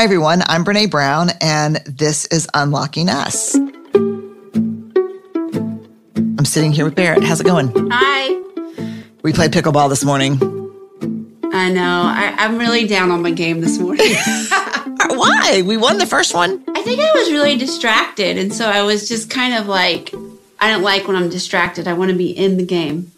Hi, everyone. I'm Brene Brown, and this is Unlocking Us. I'm sitting here with Barrett. How's it going? Hi. We played pickleball this morning. I know. I'm really down on my game this morning. Why? We won the first one. I think I was really distracted, and so I was just kind of like, I don't like when I'm distracted. I want to be in the game.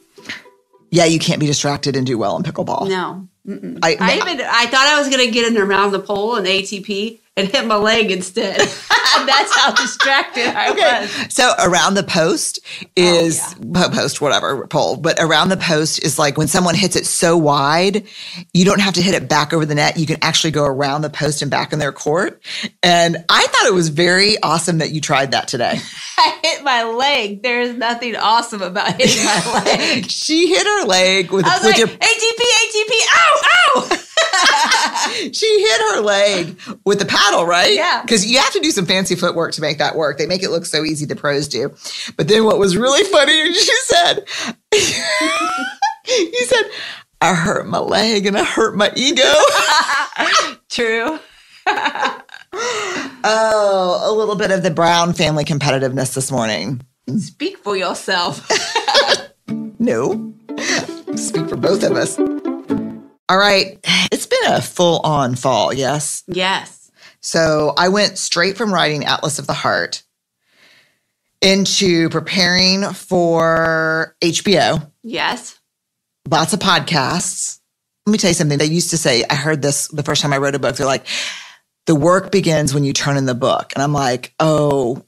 Yeah, you can't be distracted and do well in pickleball. No. I thought I was going to get in around the pole in ATP and hit my leg instead. That's how distracted I was. So around the post is post, whatever, pole. But around the post is like when someone hits it so wide, you don't have to hit it back over the net. You can actually go around the post and back in their court. And I thought it was very awesome that you tried that today. I hit my leg. There's nothing awesome about hitting my leg. She hit her leg with your ATP, ow! She hit her leg with the paddle, right? Yeah. Because you have to do some fancy footwork to make that work. They make it look so easy, the pros do. But then what was really funny is you said, I hurt my leg and I hurt my ego. True. Oh, a little bit of the Brown family competitiveness this morning. Speak for yourself. No. Speak for both of us. All right. It's been a full-on fall, yes? Yes. So I went straight from writing Atlas of the Heart into preparing for HBO. Yes. Lots of podcasts. Let me tell you something. They used to say, I heard this the first time I wrote a book. They're like, the work begins when you turn in the book. And I'm like, oh,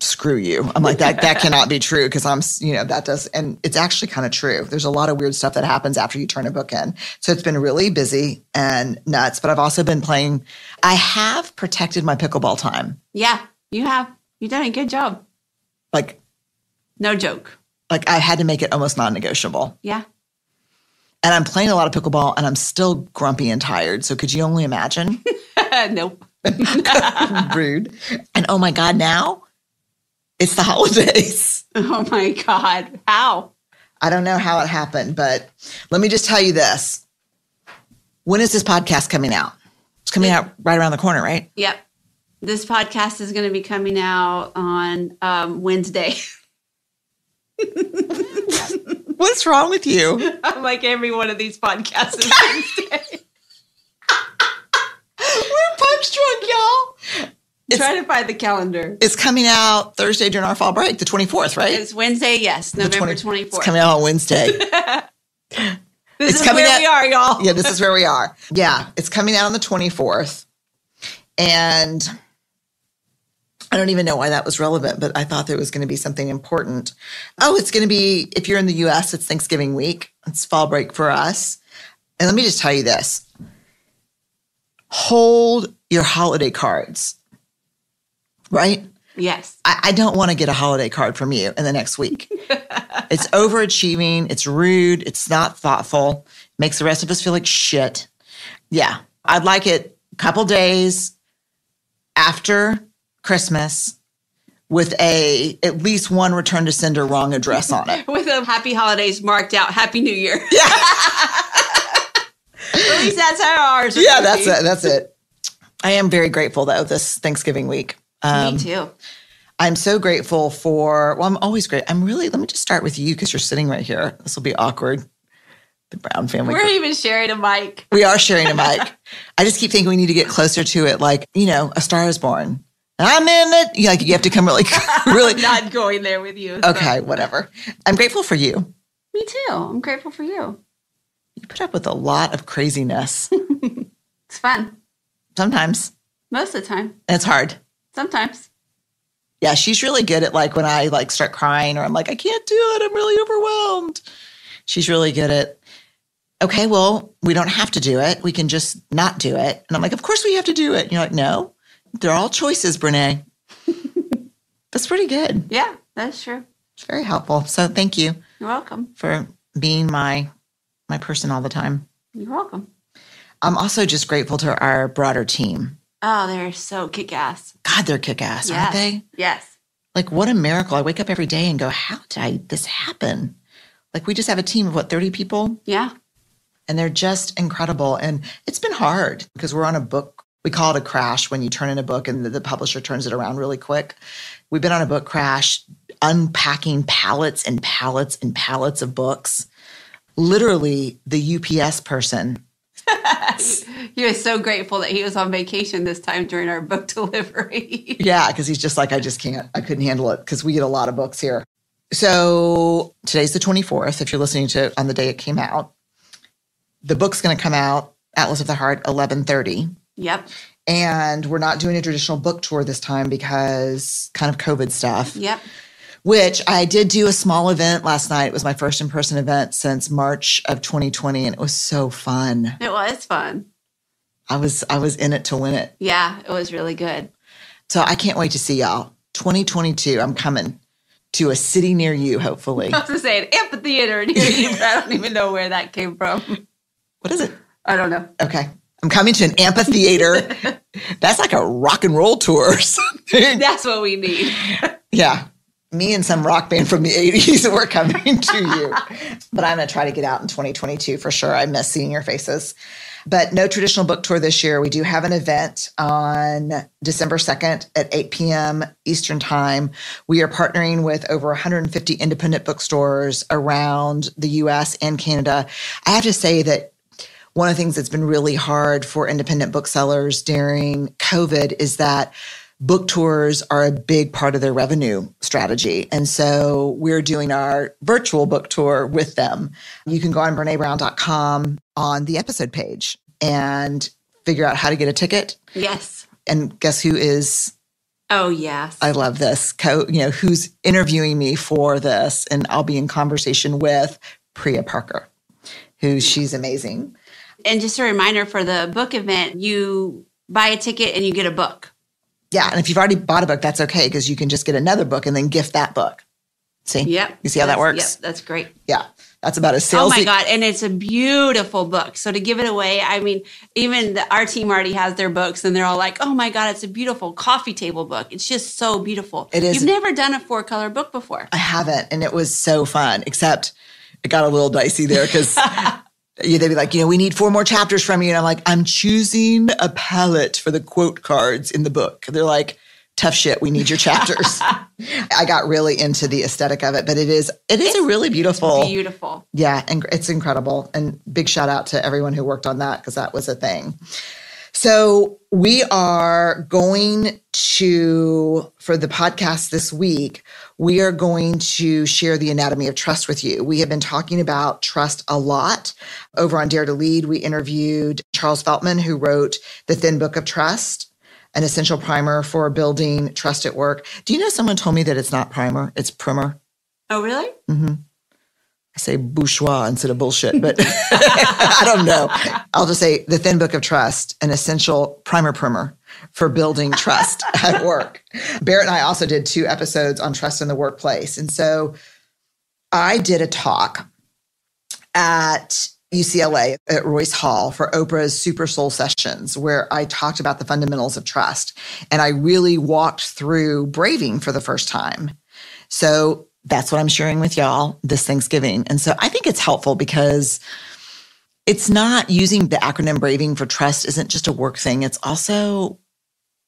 screw you. I'm like, that cannot be true because that does. And it's actually kind of true. There's a lot of weird stuff that happens after you turn a book in. So it's been really busy and nuts, but I've also been playing. I have protected my pickleball time. Yeah, you have. You've done a good job. Like, no joke. Like I had to make it almost non-negotiable. Yeah. And I'm playing a lot of pickleball and I'm still grumpy and tired. So could you only imagine? Nope. Rude. And oh my God, now it's the holidays. Oh my God. How? I don't know how it happened, but let me just tell you this. When is this podcast coming out? It's coming out right around the corner, right? Yep. This podcast is going to be coming out on Wednesday. What's wrong with you? I'm like every one of these podcasts is Wednesday. We're punch drunk, y'all. Try to find the calendar. It's coming out Thursday during our fall break, the 24th, right? It's Wednesday, yes. November 24th. It's coming out on Wednesday. This is where we are, y'all. Yeah, this is where we are. Yeah, it's coming out on the 24th. And I don't even know why that was relevant, but I thought there was going to be something important. Oh, it's going to be, if you're in the U.S., it's Thanksgiving week. It's fall break for us. And let me just tell you this. Hold your holiday cards. Right? Yes. I don't want to get a holiday card from you in the next week. It's overachieving. It's rude. It's not thoughtful. Makes the rest of us feel like shit. Yeah. I'd like it a couple days after Christmas with at least one return to sender wrong address on it. With a happy holidays marked out. Happy New Year. Yeah. At least that's how ours are. Yeah, that's it. That's it. I am very grateful, though, this Thanksgiving week. Me too. I'm so grateful I'm always great. let me just start with you because you're sitting right here. This will be awkward. The Brown family. We're even sharing a mic. We are sharing a mic. I just keep thinking we need to get closer to it. Like, A Star is Born. I'm in it. You have to come really. I'm not going there with you. Okay, whatever. I'm grateful for you. Me too. I'm grateful for you. You put up with a lot of craziness. It's fun. Sometimes. Most of the time. And it's hard. Sometimes. Yeah, she's really good at when I start crying or I'm like, I can't do it. I'm really overwhelmed. She's really good at, okay, well, we don't have to do it. We can just not do it. And I'm like, of course we have to do it. And you're like, no, they're all choices, Brene. That's pretty good. Yeah, that's true. It's very helpful. So thank you. You're welcome. For being my person all the time. You're welcome. I'm also just grateful to our broader team. Oh, they're so kick-ass. God, they're kick-ass, aren't they? Yes. Like, what a miracle. I wake up every day and go, how did this happen? Like, we just have a team of, 30 people? Yeah. And they're just incredible. And it's been hard because we're on a book We call it a crash when you turn in a book and the publisher turns it around really quick. We've been on a book crash, unpacking pallets and pallets and pallets of books. Literally, the UPS person. He was so grateful that he was on vacation this time during our book delivery. Yeah, because he's just like, I couldn't handle it because we get a lot of books here. So today's the 24th, if you're listening to on the day it came out. The book's going to come out, Atlas of the Heart, 11:30. Yep. And we're not doing a traditional book tour this time because kind of COVID stuff. Yep. Which I did do a small event last night. It was my first in-person event since March of 2020, and it was so fun. It was fun. I was in it to win it. Yeah, it was really good. So I can't wait to see y'all. 2022, I'm coming to a city near you, hopefully. I was going to say an amphitheater near you, but I don't even know where that came from. What is it? I don't know. Okay. I'm coming to an amphitheater. That's like a rock and roll tour or something. That's what we need. Yeah. Me and some rock band from the 80s, we're coming to you. But I'm going to try to get out in 2022 for sure. I miss seeing your faces. But no traditional book tour this year. We do have an event on December 2nd at 8 p.m. Eastern Time. We are partnering with over 150 independent bookstores around the U.S. and Canada. I have to say that one of the things that's been really hard for independent booksellers during COVID is that book tours are a big part of their revenue strategy. And so we're doing our virtual book tour with them. You can go on BreneBrown.com on the episode page and figure out how to get a ticket. Yes. And guess who is? Oh, yes. I love this. Who's interviewing me for this. And I'll be in conversation with Priya Parker, she's amazing. And just a reminder for the book event, you buy a ticket and you get a book. Yeah, and if you've already bought a book, that's okay because you can just get another book and then gift that book. See? Yep. You see how that works? Yep, that's great. Yeah, that's about as salesy. Oh my God, and it's a beautiful book. So to give it away, I mean, even our team already has their books and they're all like, oh my God, it's a beautiful coffee table book. It's just so beautiful. It is. You've never done a 4-color book before. I haven't, and it was so fun, except it got a little dicey there because they'd be like, we need 4 more chapters from you. And I'm like, I'm choosing a palette for the quote cards in the book. They're like, tough shit, we need your chapters. I got really into the aesthetic of it, but it's a really beautiful. It's beautiful. Yeah, and it's incredible. And big shout out to everyone who worked on that because that was a thing. So we are going to, for the podcast this week, we are going to share the anatomy of trust with you. We have been talking about trust a lot. Over on Dare to Lead, we interviewed Charles Feltman, who wrote The Thin Book of Trust, an essential primer for building trust at work. Do you know someone told me that it's not primer, it's primer? Oh, really? Mm-hmm. I say bourgeois instead of bullshit, but I don't know. I'll just say The Thin Book of Trust, an essential primer for building trust at work. Barrett and I also did 2 episodes on trust in the workplace. And so I did a talk at UCLA at Royce Hall for Oprah's Super Soul Sessions, where I talked about the fundamentals of trust. And I really walked through braving for the first time. So that's what I'm sharing with y'all this Thanksgiving. And so I think it's helpful because it's not using the acronym braving for trust isn't just a work thing. It's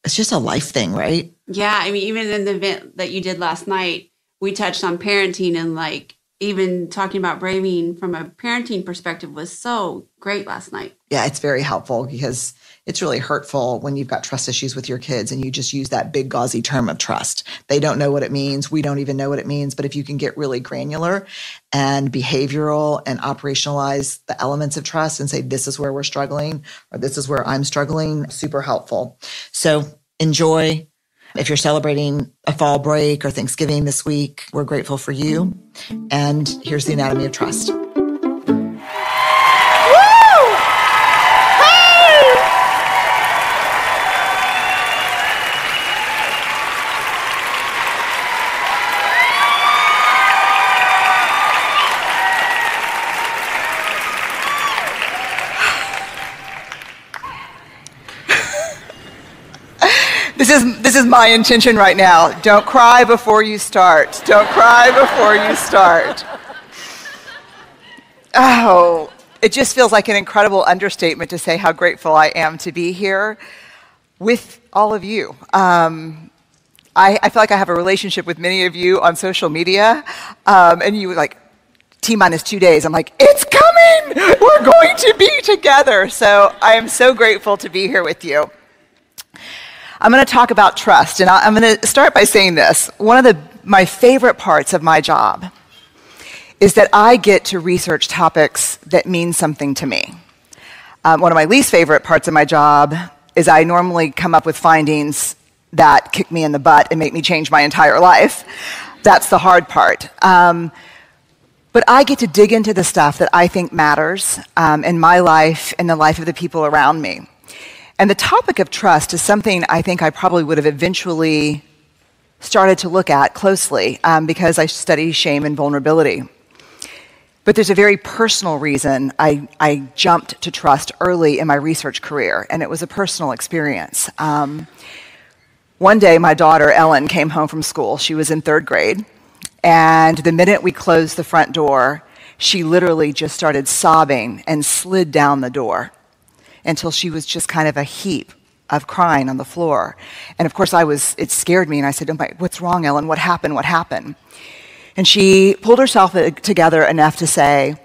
just a life thing, right? Yeah. I mean, even in the event that you did last night, we touched on parenting and even talking about braving from a parenting perspective was so great last night. Yeah, it's very helpful because it's really hurtful when you've got trust issues with your kids and you just use that big gauzy term of trust. They don't know what it means. We don't even know what it means. But if you can get really granular and behavioral and operationalize the elements of trust and say, this is where we're struggling or this is where I'm struggling, super helpful. So enjoy. If you're celebrating a fall break or Thanksgiving this week, we're grateful for you. And here's the anatomy of trust. This is my intention right now. Don't cry before you start. Don't cry before you start. Oh, it just feels like an incredible understatement to say how grateful I am to be here. with all of you. I feel like I have a relationship with many of you on social media, and you were like, T-minus 2 days. I'm like, it's coming! We're going to be together. So I am so grateful to be here with you. I'm going to talk about trust, and I'm going to start by saying this. One of my favorite parts of my job is that I get to research topics that mean something to me. One of my least favorite parts of my job is I normally come up with findings that kick me in the butt and make me change my entire life. That's the hard part. But I get to dig into the stuff that I think matters in my life and the life of the people around me. And the topic of trust is something I think I probably would have eventually started to look at closely because I study shame and vulnerability. But there's a very personal reason I jumped to trust early in my research career, and it was a personal experience. One day, my daughter, Ellen, came home from school. She was in 3rd grade, and the minute we closed the front door, she literally just started sobbing and slid down the door until she was just kind of a heap of crying on the floor. And of course, it scared me, and I said, "Oh my, what's wrong, Ellen? What happened? What happened?" And she pulled herself together enough to say,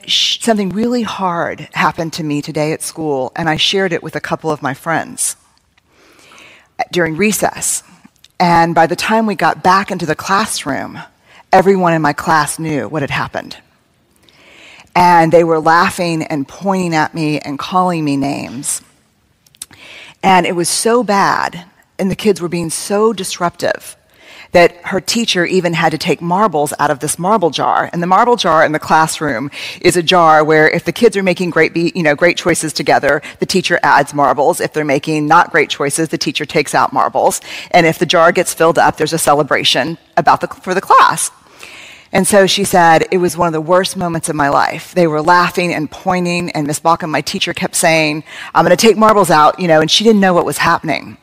something really hard happened to me today at school, and I shared it with a couple of my friends during recess. And by the time we got back into the classroom, everyone in my class knew what had happened. And they were laughing and pointing at me and calling me names. And it was so bad, and the kids were being so disruptive, that her teacher even had to take marbles out of this marble jar. And the marble jar in the classroom is a jar where if the kids are making great choices together, the teacher adds marbles. If they're making not great choices, the teacher takes out marbles. And if the jar gets filled up, there's a celebration for the class. And so she said, it was one of the worst moments of my life. They were laughing and pointing, and Miss Balkin, my teacher, kept saying, "I'm going to take marbles out," and she didn't know what was happening.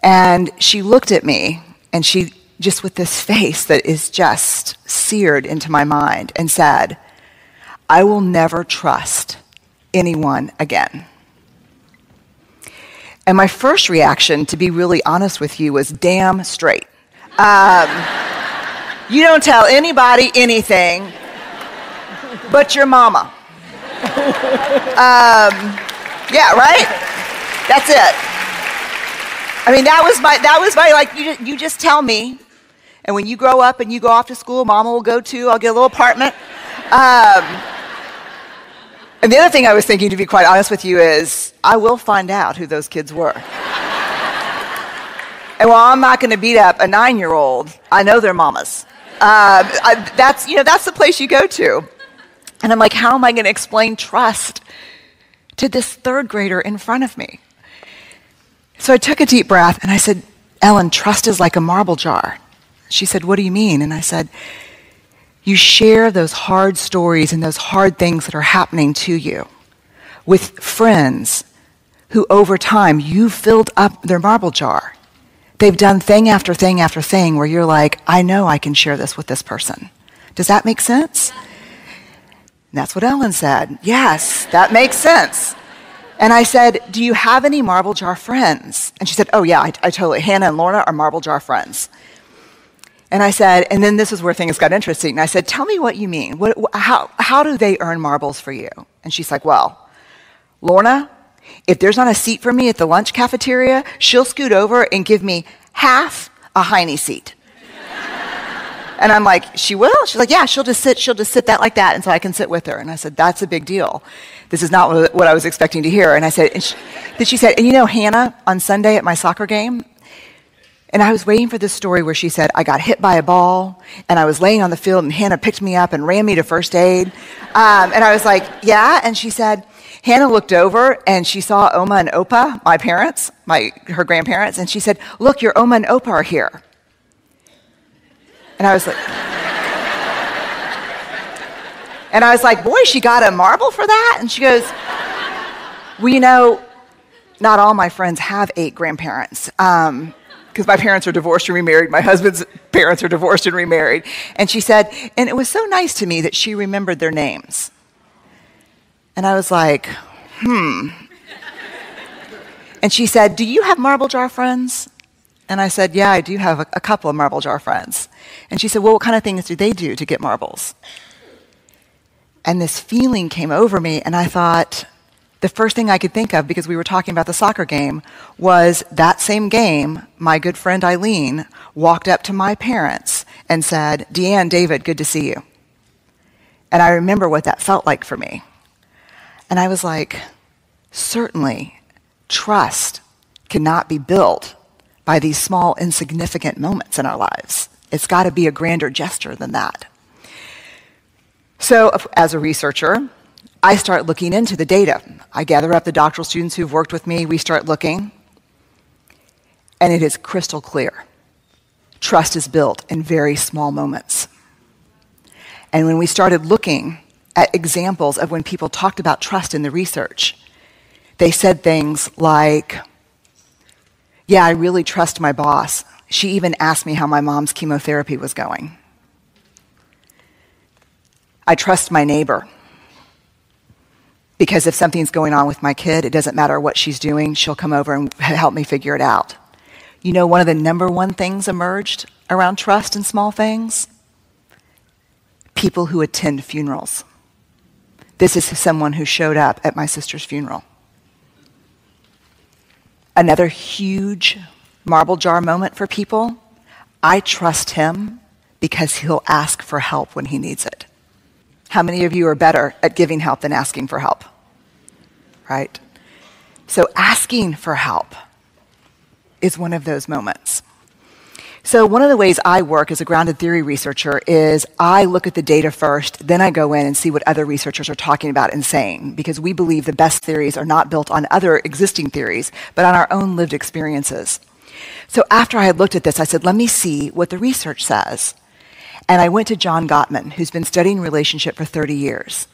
And she looked at me, and she, just with this face that is just seared into my mind, and said, "I will never trust anyone again." And my first reaction, to be really honest with you, was damn straight. You don't tell anybody anything but your mama. Yeah, right? That's it. I mean, that was my like, you just tell me. And when you grow up and you go off to school, mama will go too. I'll get a little apartment. And the other thing I was thinking, to be quite honest with you, is I will find out who those kids were. And while I'm not going to beat up a 9-year-old, I know their mamas. That's the place you go to. And I'm like, how am I going to explain trust to this 3rd grader in front of me? So I took a deep breath and I said, "Ellen, trust is like a marble jar." She said, "What do you mean?" And I said, "You share those hard stories and those hard things that are happening to you with friends who over time you filled up their marble jar. They've done thing after thing after thing where you're like, I know I can share this with this person. Does that make sense?" And that's what Ellen said. "Yes, that makes sense." And I said, "Do you have any marble jar friends?" And she said, "Oh yeah, I totally. Hannah and Lorna are marble jar friends." And I said, and then this is where things got interesting. And I said, "Tell me what you mean. How do they earn marbles for you?" And she's like, "Well, Lorna, if there's not a seat for me at the lunch cafeteria, she'll scoot over and give me half a Heine seat." And I'm like, "She will?" She's like, "Yeah, she'll just sit that like that, and so I can sit with her." And I said, "That's a big deal. This is not what I was expecting to hear." And I said, then she said, "And you know, Hannah, on Sunday at my soccer game," and I was waiting for this story where she said, "I got hit by a ball, and I was laying on the field, and Hannah picked me up and ran me to first aid." And I was like, "Yeah?" And she said, Hannah looked over, and she saw Oma and Opa, my parents, her grandparents, and she said, "Look, your Oma and Opa are here." And I was like, "Boy, she got a marble for that?" And she goes, "Well, not all my friends have 8 grandparents. Because my parents are divorced and remarried. My husband's parents are divorced and remarried." And she said, and it was so nice to me that she remembered their names. And I was like, And she said, do you have marble jar friends? And I said, yeah, I do have a couple of marble jar friends. And she said, well, what kind of things do they do to get marbles? And this feeling came over me, and I thought, the first thing I could think of, because we were talking about the soccer game, was that same game, my good friend Eileen walked up to my parents and said, Deanne, David, good to see you. And I remember what that felt like for me. And I was like, certainly, trust cannot be built by these small, insignificant moments in our lives. It's got to be a grander gesture than that. So, as a researcher, I start looking into the data. I gather up the doctoral students who've worked with me. We start looking, and it is crystal clear. Trust is built in very small moments. And when we started looking at examples of when people talked about trust in the research, they said things like, yeah, I really trust my boss. She even asked me how my mom's chemotherapy was going. I trust my neighbor, because if something's going on with my kid, it doesn't matter what she's doing, she'll come over and help me figure it out. You know, one of the number one things emerged around trust in small things? People who attend funerals. This is someone who showed up at my sister's funeral. Another huge marble jar moment for people, I trust him because he'll ask for help when he needs it. How many of you are better at giving help than asking for help? Right? So asking for help is one of those moments. So one of the ways I work as a grounded theory researcher is I look at the data first, then I go in and see what other researchers are talking about and saying, because we believe the best theories are not built on other existing theories, but on our own lived experiences. So after I had looked at this, I said, let me see what the research says. And I went to John Gottman, who's been studying relationship for 30 years.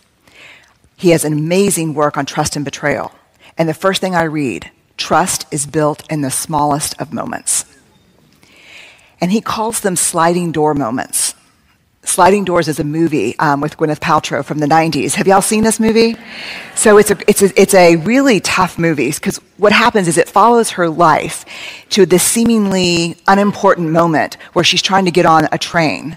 He has an amazing work on trust and betrayal. And the first thing I read, trust is built in the smallest of moments. And he calls them sliding door moments. Sliding Doors is a movie with Gwyneth Paltrow from the 90s. Have y'all seen this movie? So it's a really tough movie, because what happens is it follows her life to this seemingly unimportant moment where she's trying to get on a train.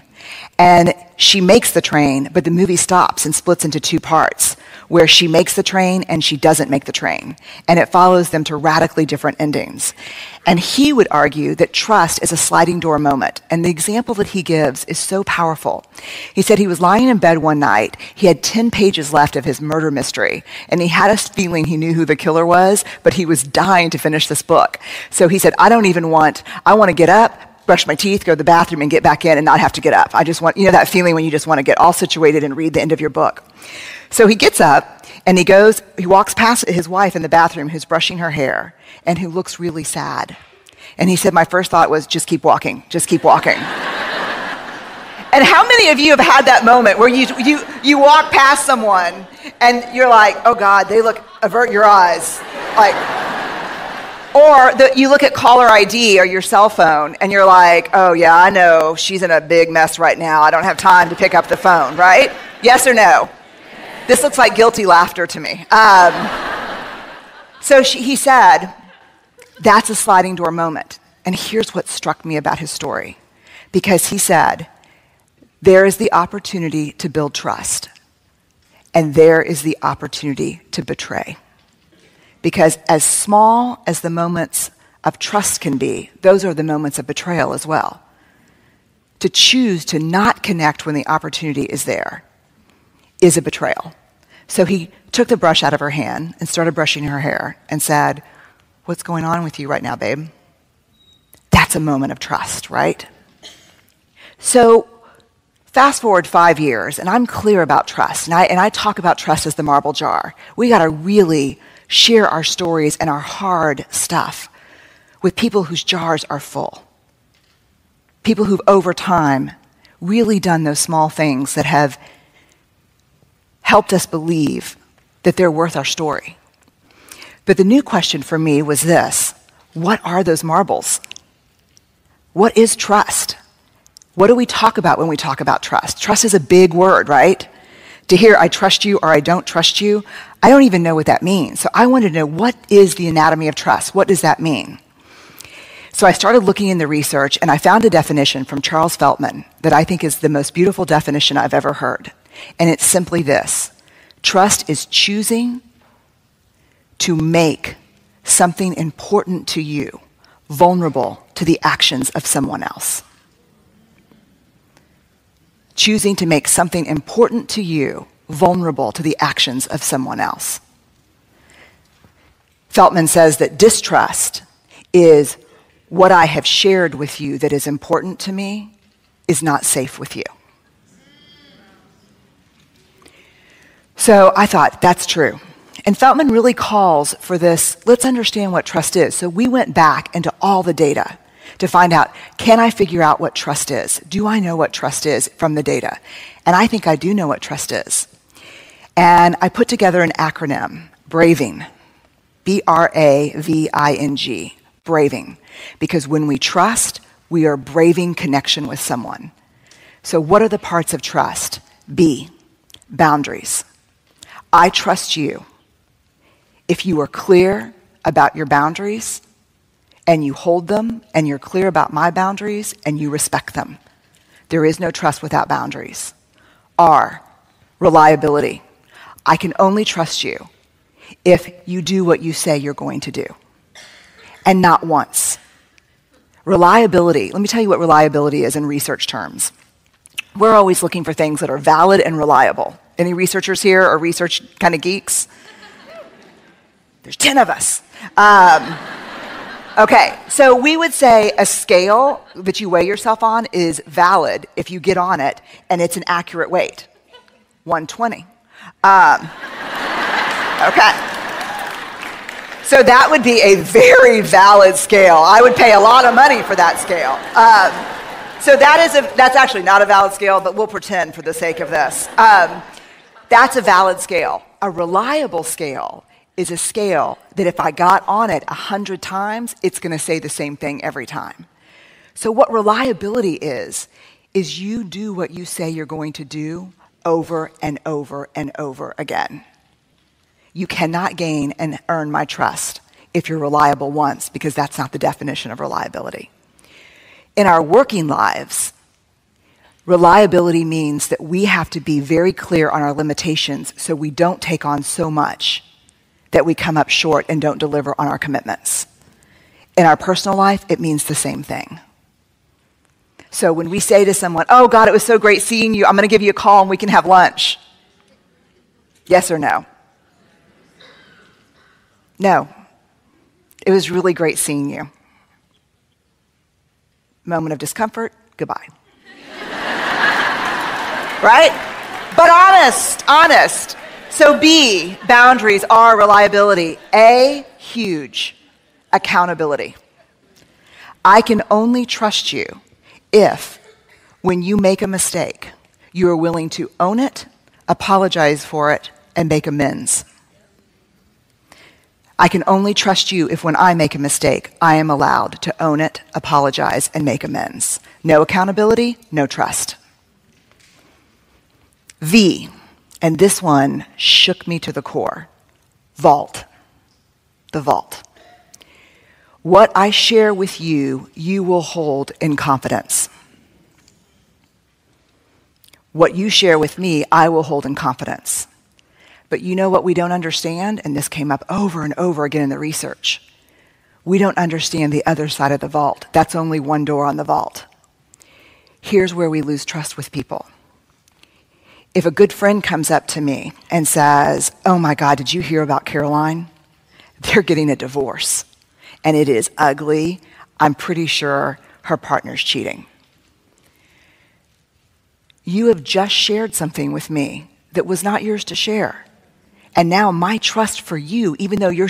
And she makes the train, but the movie stops and splits into two parts, where she makes the train and she doesn't make the train. And it follows them to radically different endings. And he would argue that trust is a sliding door moment. And the example that he gives is so powerful. He said he was lying in bed one night. He had 10 pages left of his murder mystery. And he had a feeling he knew who the killer was, but he was dying to finish this book. So he said, I want to get up, brush my teeth, go to the bathroom, and get back in and not have to get up. I just want, that feeling when you just want to get all situated and read the end of your book. So he gets up and he walks past his wife in the bathroom who's brushing her hair and who looks really sad. And he said, my first thought was, just keep walking, just keep walking. And how many of you have had that moment where you walk past someone and you're like, oh God, avert your eyes. Or you look at caller ID or your cell phone and you're like, oh yeah, I know, she's in a big mess right now. I don't have time to pick up the phone, right? Yes or no? This looks like guilty laughter to me. He said, that's a sliding door moment. And here's what struck me about his story. Because he said, there is the opportunity to build trust. And there is the opportunity to betray. Because as small as the moments of trust can be, those are the moments of betrayal as well. To choose to not connect when the opportunity is there is a betrayal. So he took the brush out of her hand and started brushing her hair and said, what's going on with you right now, babe? That's a moment of trust, right? So fast forward 5 years, and I'm clear about trust. And I talk about trust as the marble jar. We got to really share our stories and our hard stuff with people whose jars are full. People who've, over time, really done those small things that have helped us believe that they're worth our story. But the new question for me was this: what are those marbles? What is trust? What do we talk about when we talk about trust? Trust is a big word, right? To hear I trust you or I don't trust you, I don't even know what that means. So I wanted to know, what is the anatomy of trust? What does that mean? So I started looking in the research, and I found a definition from Charles Feltman that I think is the most beautiful definition I've ever heard. And it's simply this: trust is choosing to make something important to you vulnerable to the actions of someone else. Choosing to make something important to you vulnerable to the actions of someone else. Feltman says that distrust is what I have shared with you that is important to me is not safe with you. So I thought, that's true. And Feltman really calls for this, let's understand what trust is. So we went back into all the data to find out, can I figure out what trust is? Do I know what trust is from the data? And I think I do know what trust is. And I put together an acronym, BRAVING, B-R-A-V-I-N-G, braving. Because when we trust, we are braving connection with someone. So what are the parts of trust? B, boundaries. I trust you if you are clear about your boundaries, and you hold them, and you're clear about my boundaries, and you respect them. There is no trust without boundaries. R, reliability. I can only trust you if you do what you say you're going to do, and not once. Reliability, let me tell you what reliability is in research terms. We're always looking for things that are valid and reliable. Any researchers here or research kind of geeks? There's 10 of us. Okay, so we would say a scale that you weigh yourself on is valid if you get on it and it's an accurate weight. 120. Okay. So that would be a very valid scale. I would pay a lot of money for that scale. So that's actually not a valid scale, but we'll pretend for the sake of this. That's a valid scale. A reliable scale is a scale that if I got on it 100 times, it's going to say the same thing every time. So what reliability is you do what you say you're going to do over and over and over again. You cannot gain and earn my trust if you're reliable once, because that's not the definition of reliability. In our working lives, reliability means that we have to be very clear on our limitations so we don't take on so much that we come up short and don't deliver on our commitments. In our personal life, it means the same thing. So when we say to someone, oh God, it was so great seeing you, I'm going to give you a call and we can have lunch. Yes or no? No. It was really great seeing you. Moment of discomfort, goodbye. Right? But honest. So B, boundaries. R, reliability. A, huge, accountability. I can only trust you if, when you make a mistake, you are willing to own it, apologize for it, and make amends. I can only trust you if when I make a mistake, I am allowed to own it, apologize, and make amends. No accountability, no trust. V, and this one shook me to the core. Vault. The vault. What I share with you, you will hold in confidence. What you share with me, I will hold in confidence. But you know what we don't understand? And this came up over and over again in the research. We don't understand the other side of the vault. That's only one door on the vault. Here's where we lose trust with people. If a good friend comes up to me and says, oh my God, did you hear about Caroline? They're getting a divorce. And it is ugly. I'm pretty sure her partner's cheating. You have just shared something with me that was not yours to share. And now my trust for you, even though you're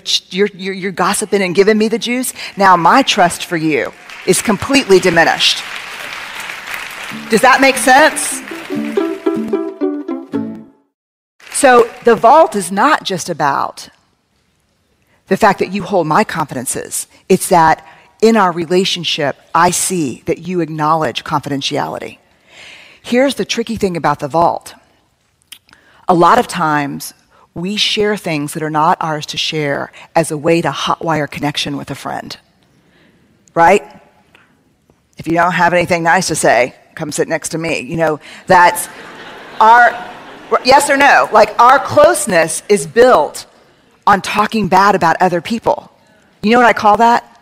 gossiping and giving me the juice, now my trust for you is completely diminished. Does that make sense? So the vault is not just about the fact that you hold my confidences. It's that in our relationship, I see that you acknowledge confidentiality. Here's the tricky thing about the vault. A lot of times, we share things that are not ours to share as a way to hotwire connection with a friend, right? If you don't have anything nice to say, come sit next to me. You know, that's our, yes or no? Like, our closeness is built on talking bad about other people. You know what I call that?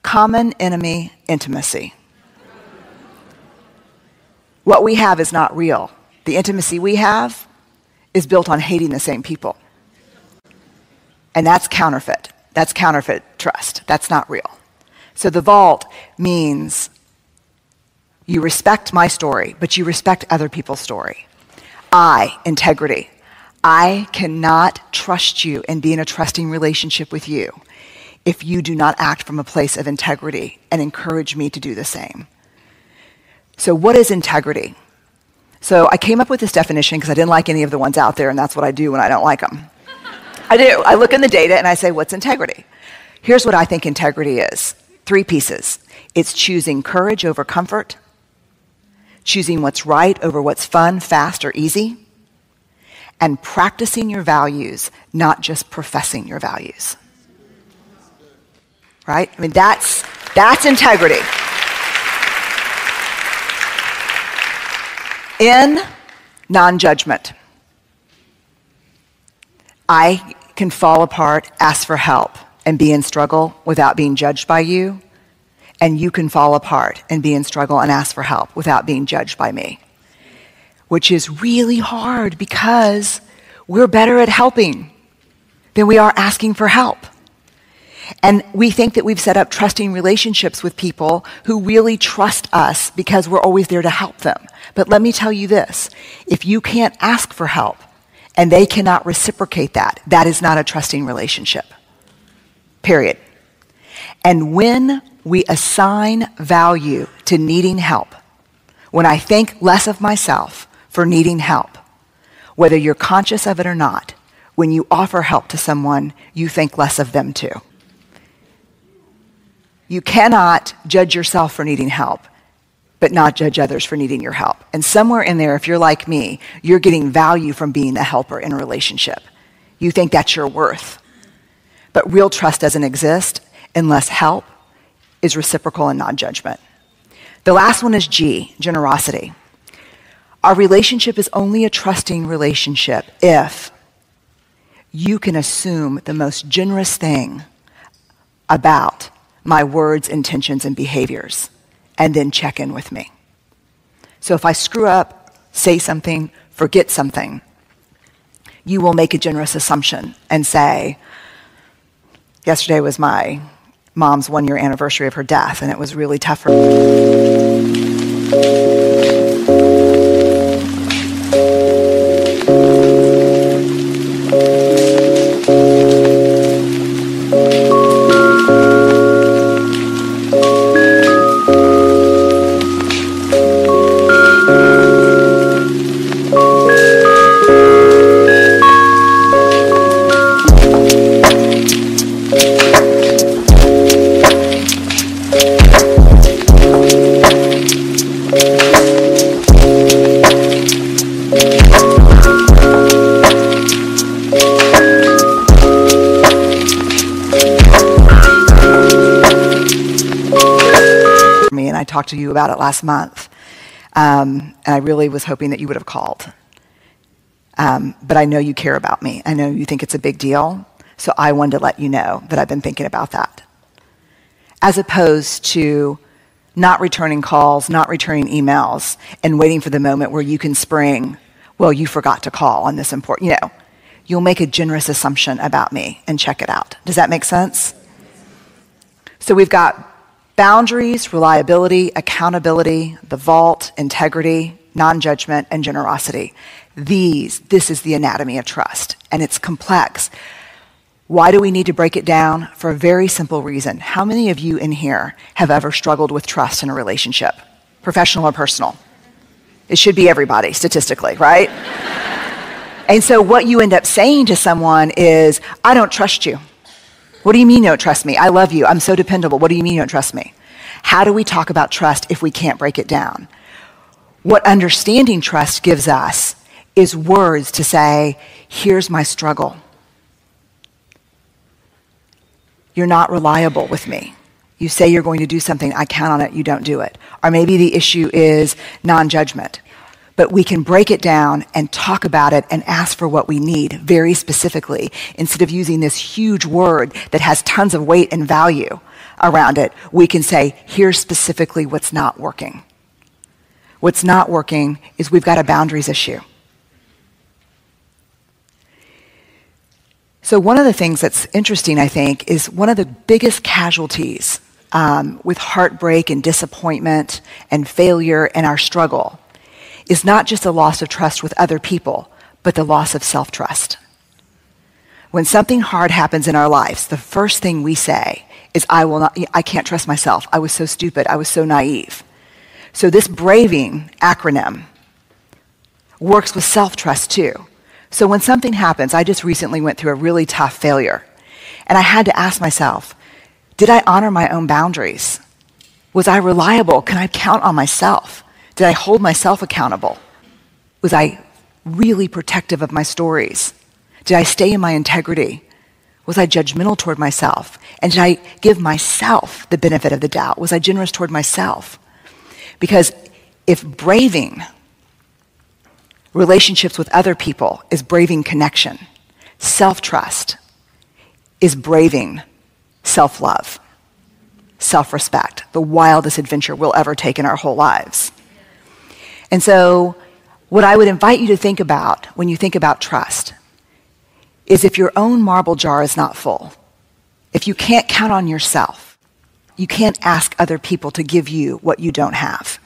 Common enemy intimacy. What we have is not real. The intimacy we have is built on hating the same people. And that's counterfeit. That's counterfeit trust. That's not real. So the vault means you respect my story, but you respect other people's story. Integrity. I cannot trust you and be in a trusting relationship with you if you do not act from a place of integrity and encourage me to do the same. So what is integrity? So I came up with this definition because I didn't like any of the ones out there, and that's what I do when I don't like them. I do. I look in the data and I say, what's integrity? Here's what I think integrity is. 3 pieces. It's choosing courage over comfort, choosing what's right over what's fun, fast, or easy, and practicing your values, not just professing your values. Right? I mean, that's integrity. In non-judgment, I can fall apart, ask for help, and be in struggle without being judged by you. And you can fall apart and be in struggle and ask for help without being judged by me. Which is really hard because we're better at helping than we are asking for help. And we think that we've set up trusting relationships with people who really trust us because we're always there to help them. But let me tell you this, if you can't ask for help and they cannot reciprocate that, that is not a trusting relationship. Period. And when we assign value to needing help, when I think less of myself for needing help, whether you're conscious of it or not, when you offer help to someone, you think less of them too. You cannot judge yourself for needing help, but not judge others for needing your help. And somewhere in there, if you're like me, you're getting value from being the helper in a relationship. You think that's your worth. But real trust doesn't exist unless help is reciprocal and non-judgment. The last one is G, generosity. Our relationship is only a trusting relationship if you can assume the most generous thing about my words, intentions, and behaviors, and then check in with me. So if I screw up, say something, forget something, you will make a generous assumption and say, yesterday was my mom's 1-year anniversary of her death, and it was really tough for me. I talked to you about it last month, and I really was hoping that you would have called. But I know you care about me. I know you think it's a big deal, so I wanted to let you know that I've been thinking about that. As opposed to not returning calls, not returning emails, and waiting for the moment where you can spring, well, you forgot to call on this important, you'll make a generous assumption about me and check it out. Does that make sense? So we've got boundaries, reliability, accountability, the vault, integrity, non-judgment, and generosity. This is the anatomy of trust, and it's complex. Why do we need to break it down? For a very simple reason. How many of you in here have ever struggled with trust in a relationship, professional or personal? It should be everybody, statistically, right? And so what you end up saying to someone is, I don't trust you. What do you mean you don't trust me? I love you. I'm so dependable. What do you mean you don't trust me? How do we talk about trust if we can't break it down? What understanding trust gives us is words to say, here's my struggle. You're not reliable with me. You say you're going to do something, I count on it, you don't do it. Or maybe the issue is non-judgment. But we can break it down and talk about it and ask for what we need very specifically, instead of using this huge word that has tons of weight and value around it. We can say, here's specifically what's not working. What's not working is we've got a boundaries issue. So one of the things that's interesting, I think, is one of the biggest casualties with heartbreak and disappointment and failure and our struggle is not just the loss of trust with other people, but the loss of self-trust. When something hard happens in our lives, the first thing we say is, I can't trust myself. I was so stupid. I was so naive. So this braving acronym works with self-trust too. So when something happens, I just recently went through a really tough failure, and I had to ask myself, did I honor my own boundaries? Was I reliable? Can I count on myself? Did I hold myself accountable? Was I really protective of my stories? Did I stay in my integrity? Was I judgmental toward myself? And did I give myself the benefit of the doubt? Was I generous toward myself? Because if braving relationships with other people is braving connection, self-trust is braving self-love, self-respect, the wildest adventure we'll ever take in our whole lives. And so what I would invite you to think about when you think about trust is, if your own marble jar is not full, if you can't count on yourself, you can't ask other people to give you what you don't have.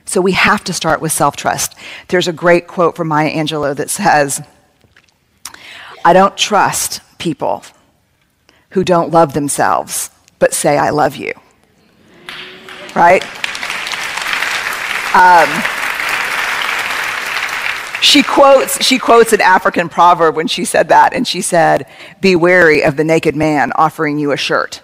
So we have to start with self-trust. There's a great quote from Maya Angelou that says, I don't trust people who don't love themselves, but say, I love you. Right? She quotes an African proverb when she said that, and she said, be wary of the naked man offering you a shirt.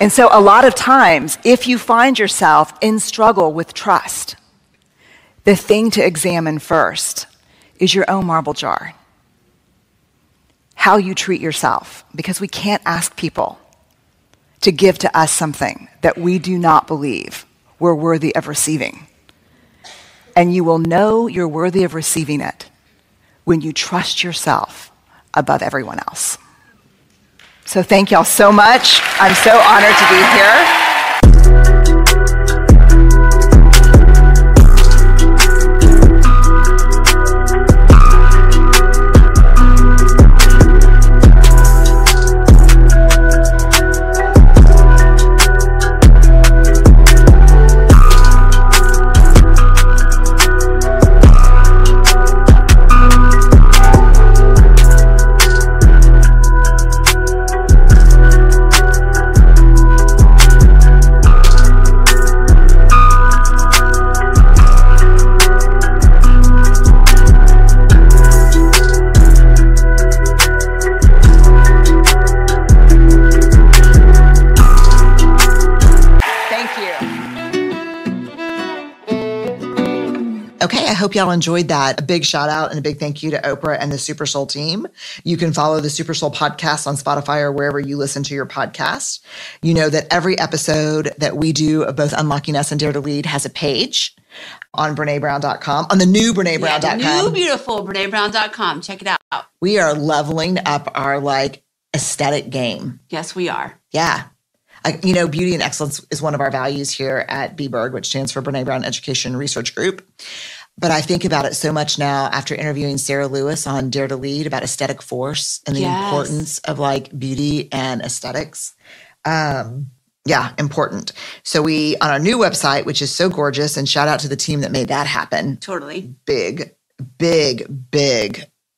And so a lot of times, if you find yourself in struggle with trust, the thing to examine first is your own marble jar. How you treat yourself, because we can't ask people to give to us something that we do not believe we're worthy of receiving. And you will know you're worthy of receiving it when you trust yourself above everyone else. So thank y'all so much. I'm so honored to be here. Okay, I hope y'all enjoyed that. A big shout out and a big thank you to Oprah and the Super Soul team. You can follow the Super Soul podcast on Spotify or wherever you listen to your podcast. You know that every episode that we do of both Unlocking Us and Dare to Lead has a page on BreneBrown.com, on the new BreneBrown.com. Yeah, the new beautiful BreneBrown.com. Check it out. We are leveling up our aesthetic game. Yes, we are. Yeah. Beauty and excellence is one of our values here at BBERG, which stands for Brene Brown Education Research Group. But I think about it so much now after interviewing Sarah Lewis on Dare to Lead about aesthetic force and the importance of beauty and aesthetics. Important. So we, on our new website, which is so gorgeous, and shout out to the team that made that happen. Totally. Big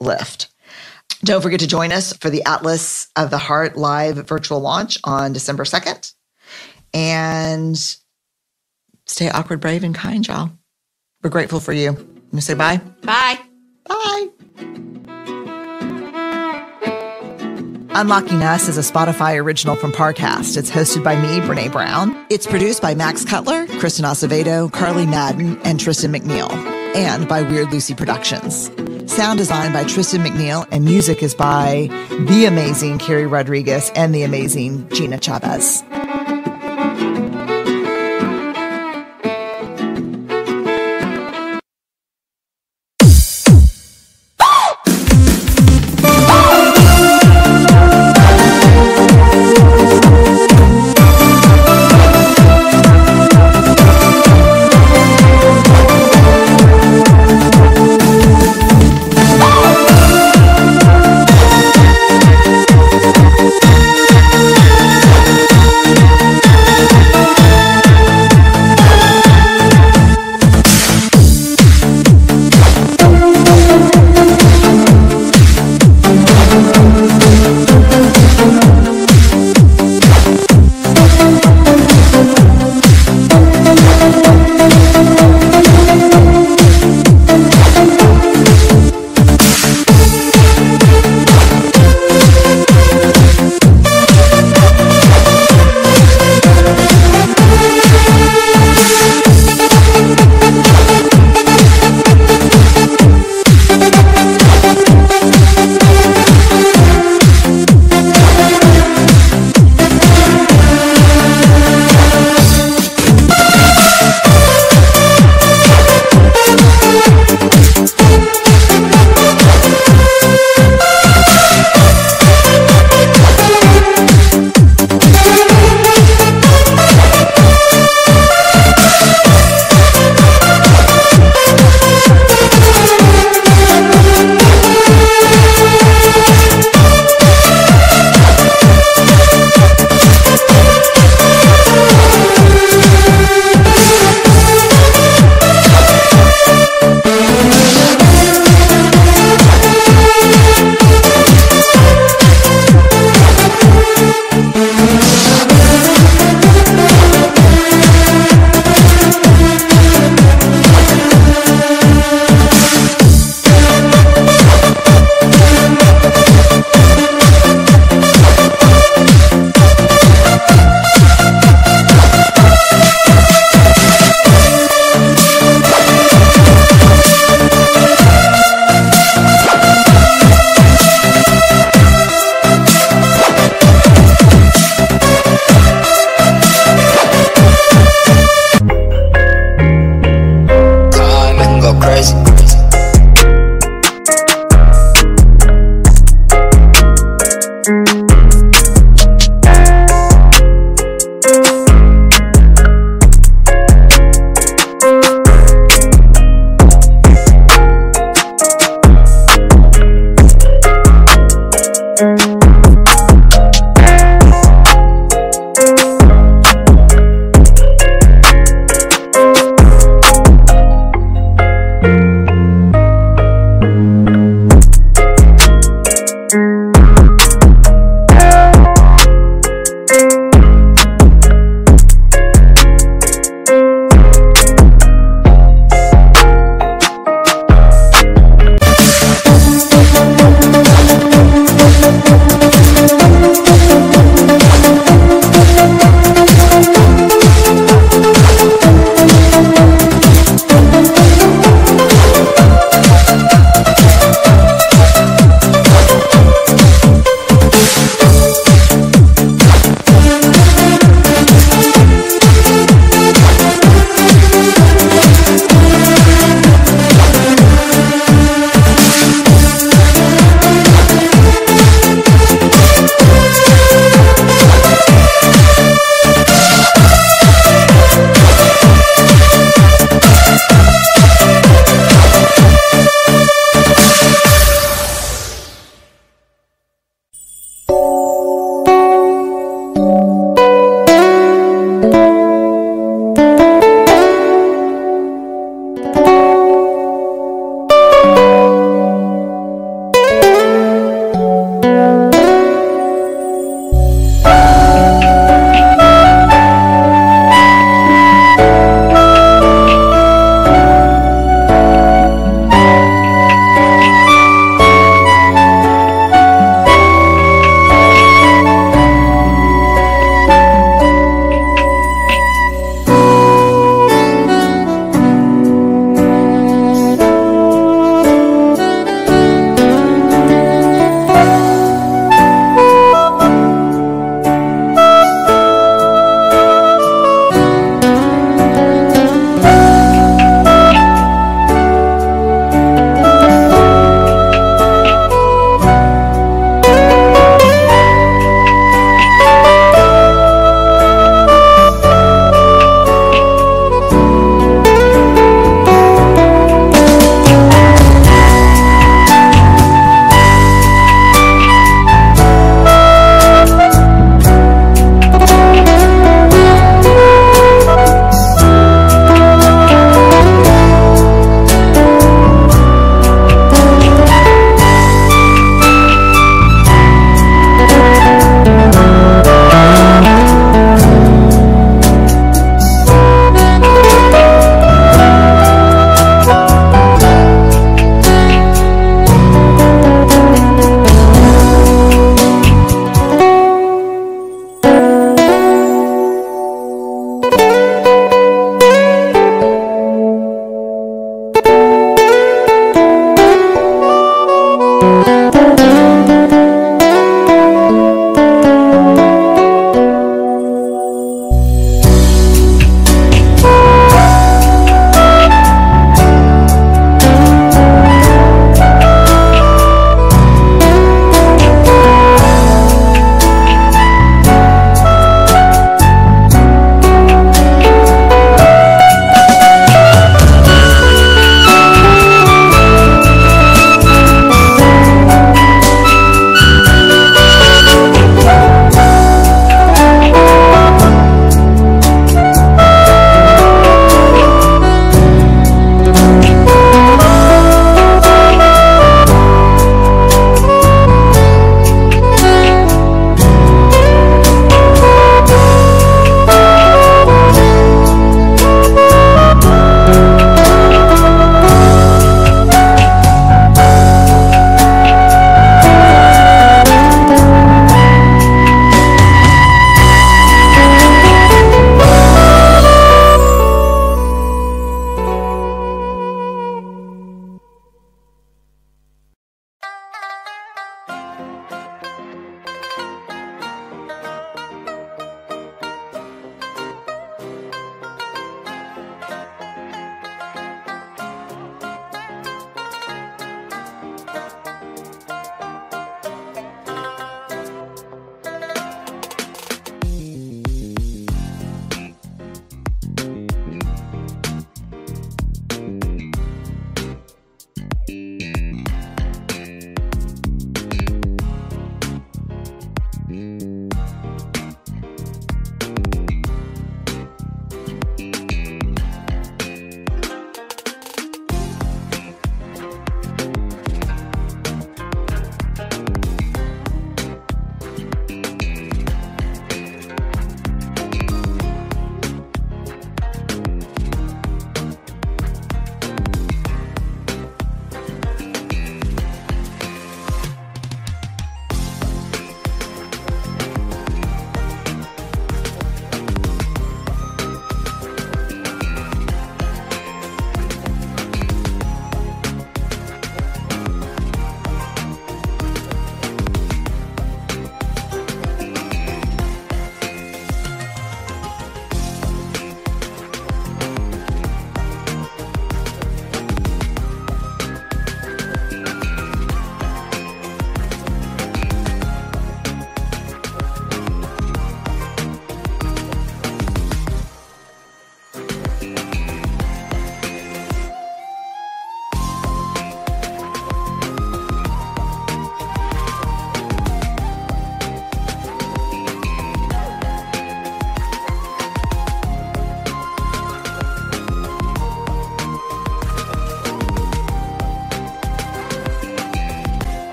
lift. Don't forget to join us for the Atlas of the Heart live virtual launch on December 2nd. And stay awkward, brave, and kind, y'all. We're grateful for you. I'm going to say bye. Bye. Bye. Unlocking Us is a Spotify original from Parcast. It's hosted by me, Brene Brown. It's produced by Max Cutler, Kristen Acevedo, Carly Madden, and Tristan McNeil. and by Weird Lucy Productions. Sound design by Tristan McNeil, and music is by the amazing Carrie Rodriguez and the amazing Gina Chavez.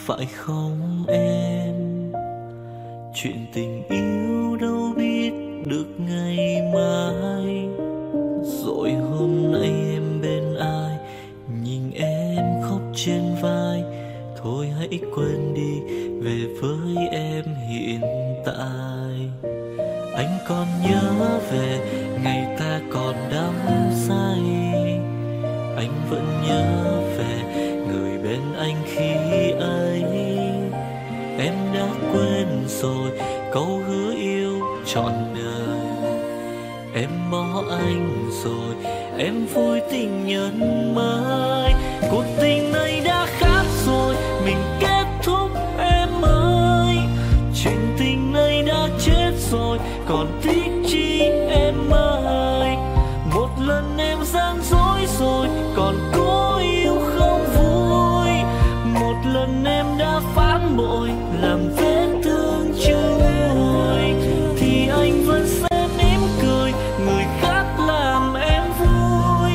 phải không em? Chuyện tình yêu đâu biết được ngày mai. Rồi hôm nay em bên ai, nhìn em khóc trên vai. Thôi hãy quên đi, về với em hiện tại. Anh còn nhớ về ngày ta còn đắm say. Anh vẫn nhớ về người bên anh khi ấy. Em đã quên rồi câu hứa yêu trọn đời. Em bỏ anh rồi, em vui tình nhân mới. Cuộc tình này đã khác rồi, mình kết thúc em ơi. Chuyện tình này đã chết rồi, còn tiếc chi em ơi. Một lần em gian dối rồi, còn cố yêu không vui. Một lần em đã phản bội, làm vết thương chưa nguôi. Thì anh vẫn sẽ mỉm cười, người khác làm em vui.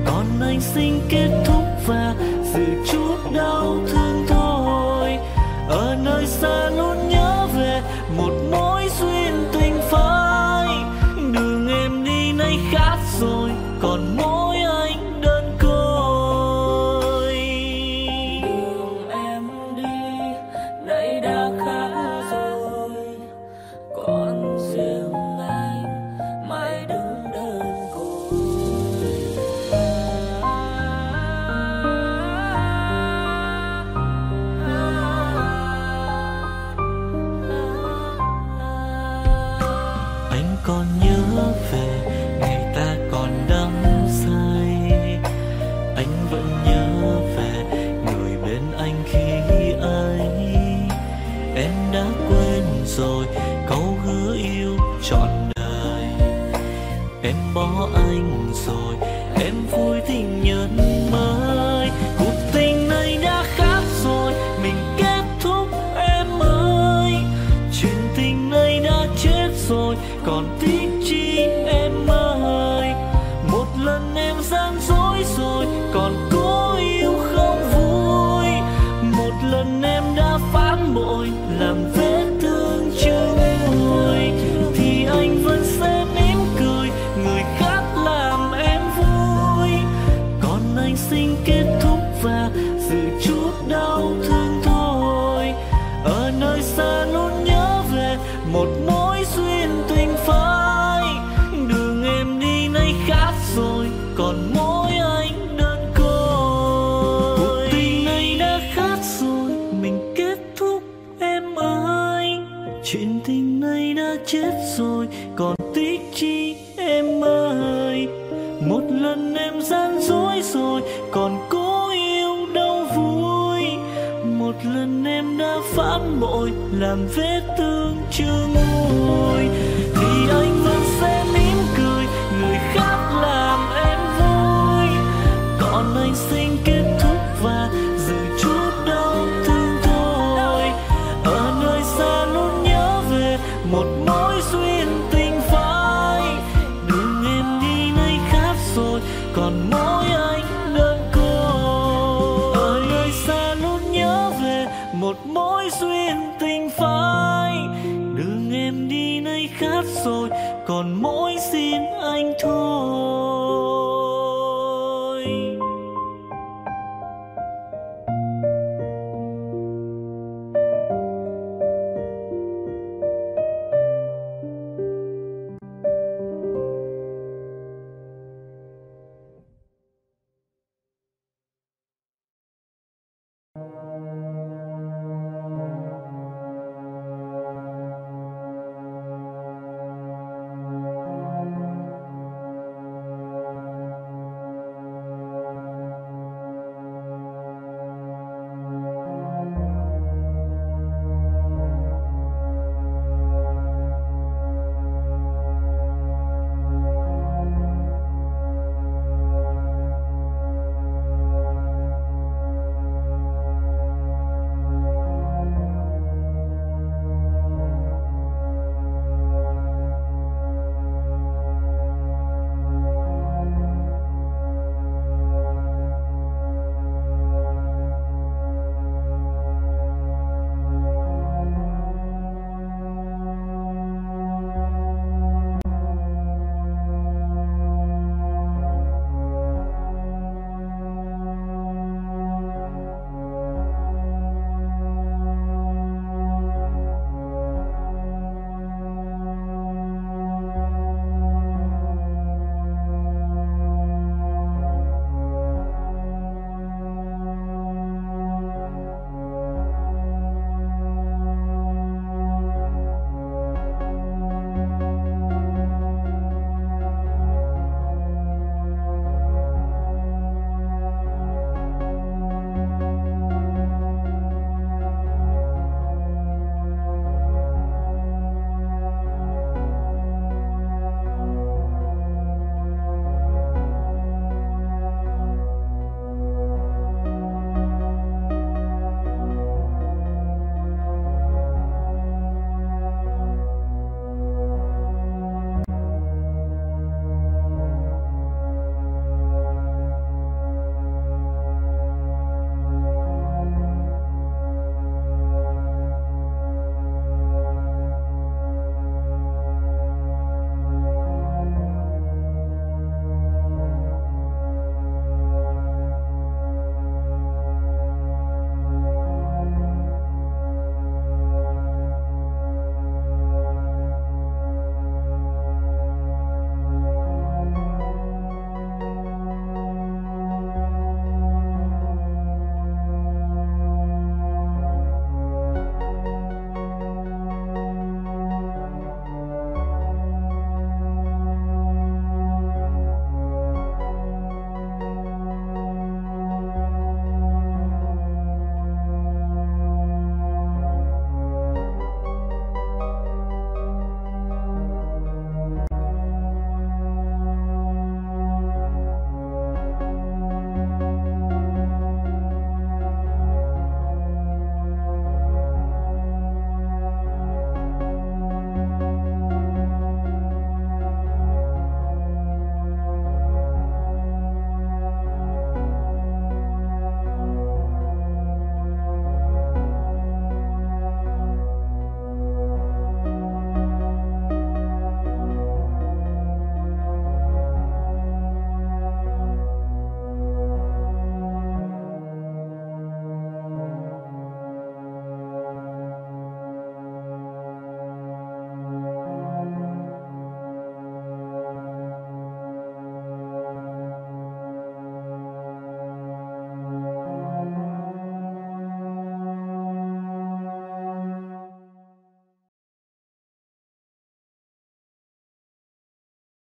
Còn anh xin kết thúc và giữ chút đau thương thôi. Ở nơi xa luôn nhớ về một mối duyên tình phai. Đường em đi nay khác rồi, còn mỗi anh đơn côi. Đường em đi nay đã khác rồi, còn riêng anh mãi đứng đơn côi. Anh còn nhớ về ngày ta còn đắm say. Anh vẫn nhớ về người bên anh khi ấy. Em đã quên rồi câu hứa yêu trọn đời. Em bỏ anh rồi, em vui tình nhân mới. Cuộc tình này đã khác rồi, mình kết thúc em ơi. Chuyện tình này đã chết rồi, còn tiếc chi em ơi. Một lần em gian dối rồi, còn cố yêu không vui. Một lần em đã phản bội, làm vết thương chưa nguôi. Thì anh vẫn sẽ mỉm cười, người khác làm em vui. Còn anh xin kết thúc và giữ chút đau thương thôi. Ở nơi xa luôn nhớ về một mối duyên tình phai. Đường em đi nay khác rồi, còn mỗi anh đơn côi. Cuộc tình này đã khác rồi, mình kết thúc em ơi. Chuyện tình này đã chết rồi, còn tiếc chi em ơi. Một lần em gian dối rồi, còn cố yêu đâu vui. Một lần em đã phản bội, làm vết thương chưa nguôi. Thì anh vẫn sẽ mỉm cười, người khác làm em vui. Còn anh xin kết thúc và giữ chút đau thương thôi. Ở nơi xa luôn nhớ về một mối duyên tình phai. Đường em đi nay khác rồi, còn mỗi anh đơn côi. Ở nơi xa luôn nhớ về một mối duyên tình phai. Đường em đi nay khác rồi, còn